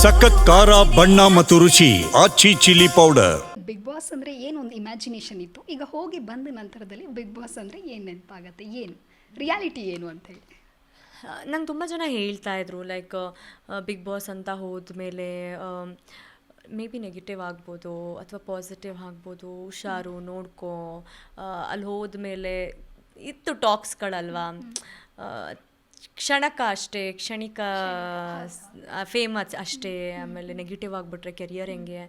ಸಖತ್ ಖಾರ ಬಣ್ಣ ಮತ್ತು ರುಚಿ ಆಚಿ ಚಿಲ್ಲಿ ಪೌಡರ್. ಬಿಗ್ ಬಾಸ್ ಅಂದರೆ ಏನೊಂದು ಇಮ್ಯಾಜಿನೇಷನ್ ಇತ್ತು, ಈಗ ಹೋಗಿ ಬಂದ ನಂತರದಲ್ಲಿ ಬಿಗ್ ಬಾಸ್ ಅಂದರೆ ಏನು ನೆನಪಾಗತ್ತೆ, ಏನು ರಿಯಾಲಿಟಿ ಏನು ಅಂತ ಹೇಳಿ. ನಂಗೆ ತುಂಬ ಜನ ಹೇಳ್ತಾ ಇದ್ರು ಲೈಕ್ ಬಿಗ್ ಬಾಸ್ ಅಂತ ಹೋದ್ಮೇಲೆ ಮೇ ಬಿ ನೆಗೆಟಿವ್ ಆಗ್ಬೋದು ಅಥವಾ ಪಾಸಿಟಿವ್ ಆಗ್ಬೋದು, ಹುಷಾರು ನೋಡ್ಕೋ, ಅಲ್ಲಿ ಹೋದ್ಮೇಲೆ ಇತ್ತು ಟಾಕ್ಸ್ಗಳಲ್ವಾ, ಕ್ಷಣಕ ಅಷ್ಟೇ, ಕ್ಷಣಿಕ ಫೇಮಸ್ ಅಷ್ಟೇ, ಆಮೇಲೆ ನೆಗೆಟಿವ್ ಆಗಿಬಿಟ್ರೆ ಕೆರಿಯರ್ ಹೆಂಗೆ.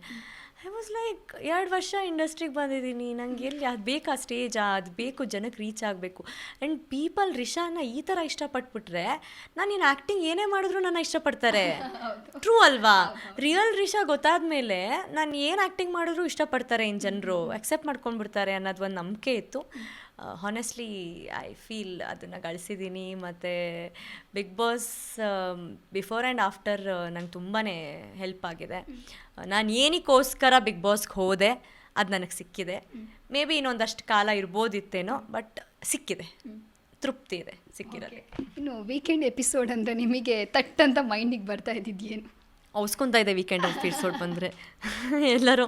ಐ ವಾಸ್ ಲೈಕ್ 2 ವರ್ಷ ಇಂಡಸ್ಟ್ರಿಗೆ ಬಂದಿದ್ದೀನಿ, ನಂಗೆ ಎಲ್ಲಿ ಅದು ಬೇಕಾ ಸ್ಟೇಜ್, ಅದು ಬೇಕು ಜನಕ್ಕೆ ರೀಚ್ ಆಗಬೇಕು. ಆ್ಯಂಡ್ ಪೀಪಲ್ ರಿಷಾನ ಈ ಥರ ಇಷ್ಟಪಟ್ಬಿಟ್ರೆ ನಾನೇನು ಆ್ಯಕ್ಟಿಂಗ್ ಏನೇ ಮಾಡಿದ್ರು ನನ್ನ ಇಷ್ಟಪಡ್ತಾರೆ. ಟ್ರೂ ಅಲ್ವಾ? ರಿಯಲ್ ರಿಷಾ ಗೊತ್ತಾದ್ಮೇಲೆ ನಾನು ಏನು ಆ್ಯಕ್ಟಿಂಗ್ ಮಾಡಿದ್ರು ಇಷ್ಟಪಡ್ತಾರೆ, ಇನ್ನು ಜನರು ಅಕ್ಸೆಪ್ಟ್ ಮಾಡ್ಕೊಂಡ್ಬಿಡ್ತಾರೆ ಅನ್ನೋದು ಒಂದು ನಂಬಿಕೆ ಇತ್ತು. ಹಾನೆಸ್ಟ್ಲಿ ಐ ಫೀಲ್ ಅದನ್ನು ಗಳಿಸಿದ್ದೀನಿ. ಮತ್ತು Bigg Boss before and after ನಂಗೆ ತುಂಬಾ ಹೆಲ್ಪ್ ಆಗಿದೆ. ನಾನು ಏನಕ್ಕೋಸ್ಕರ ಬಿಗ್ ಬಾಸ್ಗೆ ಹೋದೆ ಅದು ನನಗೆ ಸಿಕ್ಕಿದೆ. ಮೇ ಬಿ ಇನ್ನೊಂದಷ್ಟು ಕಾಲ ಇರ್ಬೋದಿತ್ತೇನೋ, ಬಟ್ ಸಿಕ್ಕಿದೆ, ತೃಪ್ತಿ ಇದೆ ಸಿಕ್ಕಿರೋದು. ಇನ್ನು ವೀಕೆಂಡ್ ಎಪಿಸೋಡ್ ಅಂದರೆ ನಿಮಗೆ ತಟ್ಟಂತ ಮೈಂಡಿಗೆ ಬರ್ತಾ ಇದ್ದಿದ್ದೇನು? ಅವಸ್ಕೊತಾ ಇದೆ ವೀಕೆಂಡ್ ಎಪಿಸೋಡ್ ಬಂದರೆ. ಎಲ್ಲರೂ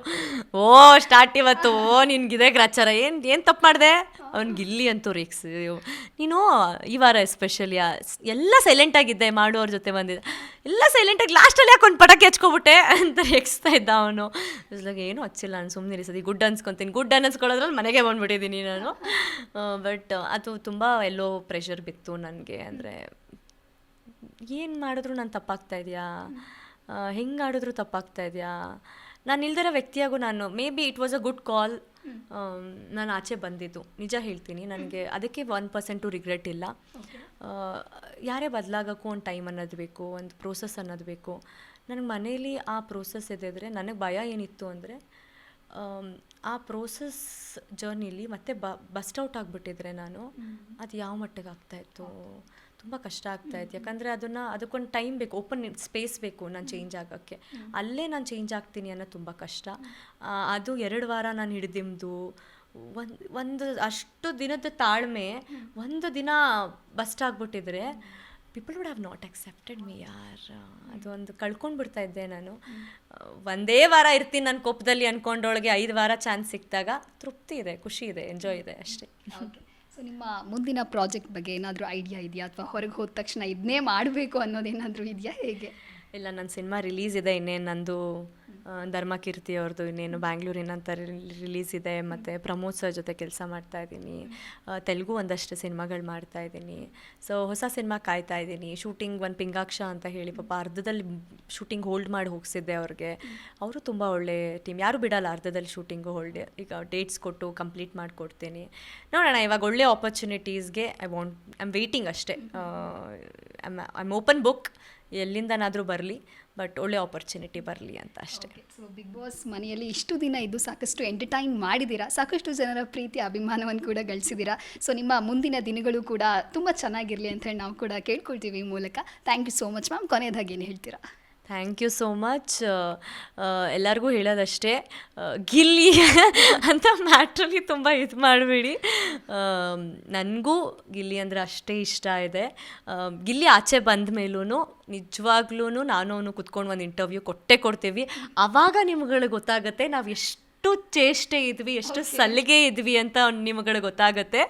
ಓ ಸ್ಟಾರ್ಟ್ ಇವತ್ತು, ಓ ನಿನ್ಗಿದೆ ಗ್ರಾಚಾರ, ಏನು ತಪ್ಪು ಮಾಡಿದೆ ಅವ್ನಿಗೆ ಇಲ್ಲಿ ಅಂತೂ ರೇಕ್ಸ್. ನೀನು ಈ ವಾರ ಎಸ್ಪೆಷಲಿ ಎಲ್ಲ ಸೈಲೆಂಟಾಗಿದ್ದೆ, ಮಾಡೋವ್ರ ಜೊತೆ ಬಂದಿದ್ದೆ, ಎಲ್ಲ ಸೈಲೆಂಟಾಗಿ ಲಾಸ್ಟಲ್ಲಿ ಯಾಕೆ ಒಂದು ಪಟಾಕಿ ಹಚ್ಕೊಬಿಟ್ಟೆ ಅಂತ ರೇಗಿಸ್ತಾ ಇದ್ದ ಅವನು. ಇಸ್ಲಾಗ ಏನೂ ಹಚ್ಚಿಲ್ಲ, ನಾನು ಸುಮ್ಮನೆ ಇರಿಸೋದು ಗುಡ್ ಅನ್ಸ್ಕೊತೀನಿ, ಗುಡ್ ಅನ್ನಿಸ್ಕೊಳ್ಳೋದ್ರಲ್ಲಿ ಮನೆಗೆ ಬಂದುಬಿಟ್ಟಿದ್ದೀನಿ ನಾನು. ಬಟ್ ಅದು ತುಂಬ ಎಲ್ಲೋ ಪ್ರೆಷರ್ ಬಿತ್ತು ನನಗೆ. ಅಂದರೆ ಏನು ಮಾಡಿದ್ರು ನಾನು ತಪ್ಪಾಗ್ತಾ ಇದೆಯಾ, ಹೆಂಗೆ ಆಡಿದ್ರು ತಪ್ಪಾಗ್ತಾ ಇದೆಯಾ, ನಾನು ಇಲ್ದಿರೋ ವ್ಯಕ್ತಿಯಾಗೂ ನಾನು maybe it was a good call ನಾನು ಆಚೆ ಬಂದಿದ್ದು. ನಿಜ ಹೇಳ್ತೀನಿ, ನನಗೆ ಅದಕ್ಕೆ 1% ರಿಗ್ರೆಟ್ ಇಲ್ಲ. ಯಾರೇ ಬದಲಾಗೋಕ್ಕೂ ಒಂದು ಟೈಮ್ ಅನ್ನೋದು ಬೇಕು, ಒಂದು ಪ್ರೋಸೆಸ್ ಅನ್ನೋದು ಬೇಕು. ನನಗೆ ಮನೇಲಿ ಆ ಪ್ರೋಸೆಸ್ ಇದ್ದಿದ್ರೆ, ನನಗೆ ಭಯ ಏನಿತ್ತು ಅಂದರೆ ಆ ಪ್ರೋಸೆಸ್ ಜರ್ನಿಲಿ ಮತ್ತೆ ಬಸ್ಟ್ ಔಟ್ ಆಗಿಬಿಟ್ಟಿದ್ರೆ ನಾನು ಅದು ಯಾವ ಮಟ್ಟಿಗೆ ಆಗ್ತಾಯಿತ್ತು, ತುಂಬ ಕಷ್ಟ ಆಗ್ತಾಯಿತ್ತು. ಯಾಕಂದರೆ ಅದಕ್ಕೊಂದು ಟೈಮ್ ಬೇಕು, ಓಪನ್ ಸ್ಪೇಸ್ ಬೇಕು ನಾನು ಚೇಂಜ್ ಆಗೋಕ್ಕೆ. ಅಲ್ಲೇ ನಾನು ಚೇಂಜ್ ಆಗ್ತೀನಿ ಅನ್ನೋದು ತುಂಬ ಕಷ್ಟ. ಅದು 2 ವಾರ ನಾನು ಹಿಡಿದಿಮ್ದು ಒಂದು ಅಷ್ಟು ದಿನದ ತಾಳ್ಮೆ ಒಂದು ದಿನ ಬಸ್ಟ್ ಆಗಿಬಿಟ್ಟಿದ್ರೆ people would have not accepted me ಯಾರ್. ಅದೊಂದು ಕಳ್ಕೊಂಡ್ಬಿಡ್ತಾ ಇದ್ದೆ ನಾನು. 1 ವಾರ ಇರ್ತೀನಿ ನನ್ನ ಕೋಪದಲ್ಲಿ ಅಂದ್ಕೊಂಡೊಳಗೆ 5 ವಾರ ಚಾನ್ಸ್ ಸಿಕ್ಕಿದಾಗ ತೃಪ್ತಿ ಇದೆ, ಖುಷಿ ಇದೆ, ಎಂಜಾಯ್ ಇದೆ ಅಷ್ಟೇ. ಸೊ ನಿಮ್ಮ ಮುಂದಿನ ಪ್ರಾಜೆಕ್ಟ್ ಬಗ್ಗೆ ಏನಾದರೂ ಐಡಿಯಾ ಇದೆಯಾ, ಅಥವಾ ಹೊರಗೆ ಹೋದ ತಕ್ಷಣ ಇದನ್ನೇ ಮಾಡಬೇಕು ಅನ್ನೋದೇನಾದರೂ ಇದೆಯಾ, ಹೇಗೆ? ಇಲ್ಲ, ನನ್ನ ಸಿನಿಮಾ ರಿಲೀಸ್ ಇದೆ, ಇನ್ನೇನು ನಂದು ಧರ್ಮಕೀರ್ತಿ ಅವ್ರದ್ದು ಇನ್ನೇನು ಬ್ಯಾಂಗ್ಳೂರಿನಂತ ರಿಲೀಸ್ ಇದೆ. ಮತ್ತು ಪ್ರಮೋದ್ ಸರ್ ಜೊತೆ ಕೆಲಸ ಮಾಡ್ತಾಯಿದ್ದೀನಿ. ತೆಲುಗು ಒಂದಷ್ಟು ಸಿನಿಮಾಗಳು ಮಾಡ್ತಾಯಿದ್ದೀನಿ. ಸೊ ಹೊಸ ಸಿನಿಮಾ ಕಾಯ್ತಾ ಇದ್ದೀನಿ. ಶೂಟಿಂಗ್ ಒಂದು ಪಿಂಗಾಕ್ಷ ಅಂತ ಹೇಳಿ ಪಾಪ ಅರ್ಧದಲ್ಲಿ ಶೂಟಿಂಗ್ ಹೋಲ್ಡ್ ಮಾಡಿ ಹೋಗಿಸಿದ್ದೆ ಅವ್ರಿಗೆ. ಅವರು ತುಂಬ ಒಳ್ಳೆ ಟೀಮ್, ಯಾರು ಬಿಡಲ್ಲ ಅರ್ಧದಲ್ಲಿ ಶೂಟಿಂಗು ಹೋಲ್ಡ್. ಈಗ ಡೇಟ್ಸ್ ಕೊಟ್ಟು ಕಂಪ್ಲೀಟ್ ಮಾಡಿಕೊಡ್ತೀನಿ. ನೋಡೋಣ, ಇವಾಗ ಒಳ್ಳೆ ಆಪರ್ಚುನಿಟೀಸ್ಗೆ ಐ ಆಮ್ ವೆಯ್ಟಿಂಗ್ ಅಷ್ಟೇ. ಐ ಆಮ್ ಓಪನ್ ಬುಕ್, ಎಲ್ಲಿಂದನಾದರೂ ಬರಲಿ, ಬಟ್ ಒಳ್ಳೆ ಆಪರ್ಚುನಿಟಿ ಬರಲಿ ಅಂತ ಅಷ್ಟೇ. ಸೊ ಬಿಗ್ ಬಾಸ್ ಮನೆಯಲ್ಲಿ ಇಷ್ಟು ದಿನ ಇದ್ದು ಸಾಕಷ್ಟು ಎಂಟರ್ಟೈನ್ ಮಾಡಿದ್ದೀರಾ, ಸಾಕಷ್ಟು ಜನರ ಪ್ರೀತಿ ಅಭಿಮಾನವನ್ನು ಕೂಡ ಗಳಿಸಿದ್ದೀರಾ. ಸೊ ನಿಮ್ಮ ಮುಂದಿನ ದಿನಗಳು ಕೂಡ ತುಂಬ ಚೆನ್ನಾಗಿರಲಿ ಅಂತ ಹೇಳಿ ನಾವು ಕೂಡ ಕೇಳ್ಕೊಳ್ತೀವಿ ಈ ಮೂಲಕ. Thank you so much ma'am. ಕೊನೆಯದಾಗಿ ಏನು ಹೇಳ್ತೀರಾ? Thank you so much. ಎಲ್ಲರಿಗೂ ಹೇಳೋದಷ್ಟೇ, ಗಿಲ್ಲಿ ಅಂತ ಮ್ಯಾಟ್ರಲ್ಲಿ ತುಂಬ ಇದು ಮಾಡಬೇಡಿ. ನನಗೂ ಗಿಲ್ಲಿ ಅಂದರೆ ಅಷ್ಟೇ ಇಷ್ಟ ಇದೆ. ಗಿಲ್ಲಿ ಆಚೆ ಬಂದ ಮೇಲೂ ನಿಜವಾಗ್ಲೂ ನಾನು ಅವನು ಕುತ್ಕೊಂಡು ಒಂದು ಇಂಟರ್ವ್ಯೂ ಕೊಡ್ತೀವಿ. ಆವಾಗ ನಿಮ್ಗಳಿಗೆ ಗೊತ್ತಾಗುತ್ತೆ ನಾವು ಎಷ್ಟು ಚೇಷ್ಟೆ ಇದ್ವಿ, ಎಷ್ಟು ಸಲಿಗೆ ಇದ್ವಿ ಅಂತ ನಿಮ್ಗಳಿಗೆ ಗೊತ್ತಾಗುತ್ತೆ.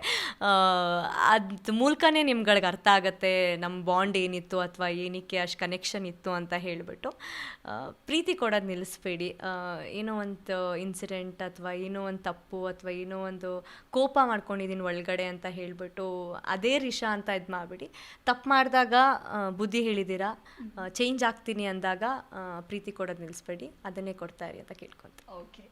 ಅದ್ರ ಮೂಲಕನೇ ನಿಮ್ಗಳಿಗೆ ಅರ್ಥ ಆಗುತ್ತೆ ನಮ್ಮ ಬಾಂಡ್ ಏನಿತ್ತು ಅಥವಾ ಏನಕ್ಕೆ ಅಷ್ಟು ಕನೆಕ್ಷನ್ ಇತ್ತು ಅಂತ ಹೇಳಿಬಿಟ್ಟು. ಪ್ರೀತಿ ಕೊಡೋದು ನಿಲ್ಲಿಸ್ಬೇಡಿ. ಏನೋ ಒಂದು ಇನ್ಸಿಡೆಂಟ್ ಅಥವಾ ಏನೋ ಒಂದು ತಪ್ಪು ಅಥವಾ ಏನೋ ಒಂದು ಕೋಪ ಮಾಡ್ಕೊಂಡಿದ್ದೀನಿ ಒಳಗಡೆ ಅಂತ ಹೇಳಿಬಿಟ್ಟು ಅದೇ ರಿಷಾ ಅಂತ ಇದು ಮಾಡಿಬಿಡಿ. ತಪ್ಪು ಮಾಡಿದಾಗ ಬುದ್ಧಿ ಹೇಳಿದ್ದೀರಾ, ಚೇಂಜ್ ಆಗ್ತೀನಿ ಅಂದಾಗ ಪ್ರೀತಿ ಕೊಡೋದು ನಿಲ್ಲಿಸ್ಬೇಡಿ, ಅದನ್ನೇ ಕೊಡ್ತಾ ಇರಿ ಅಂತ ಕೇಳ್ಕೊತ. ಓಕೆ.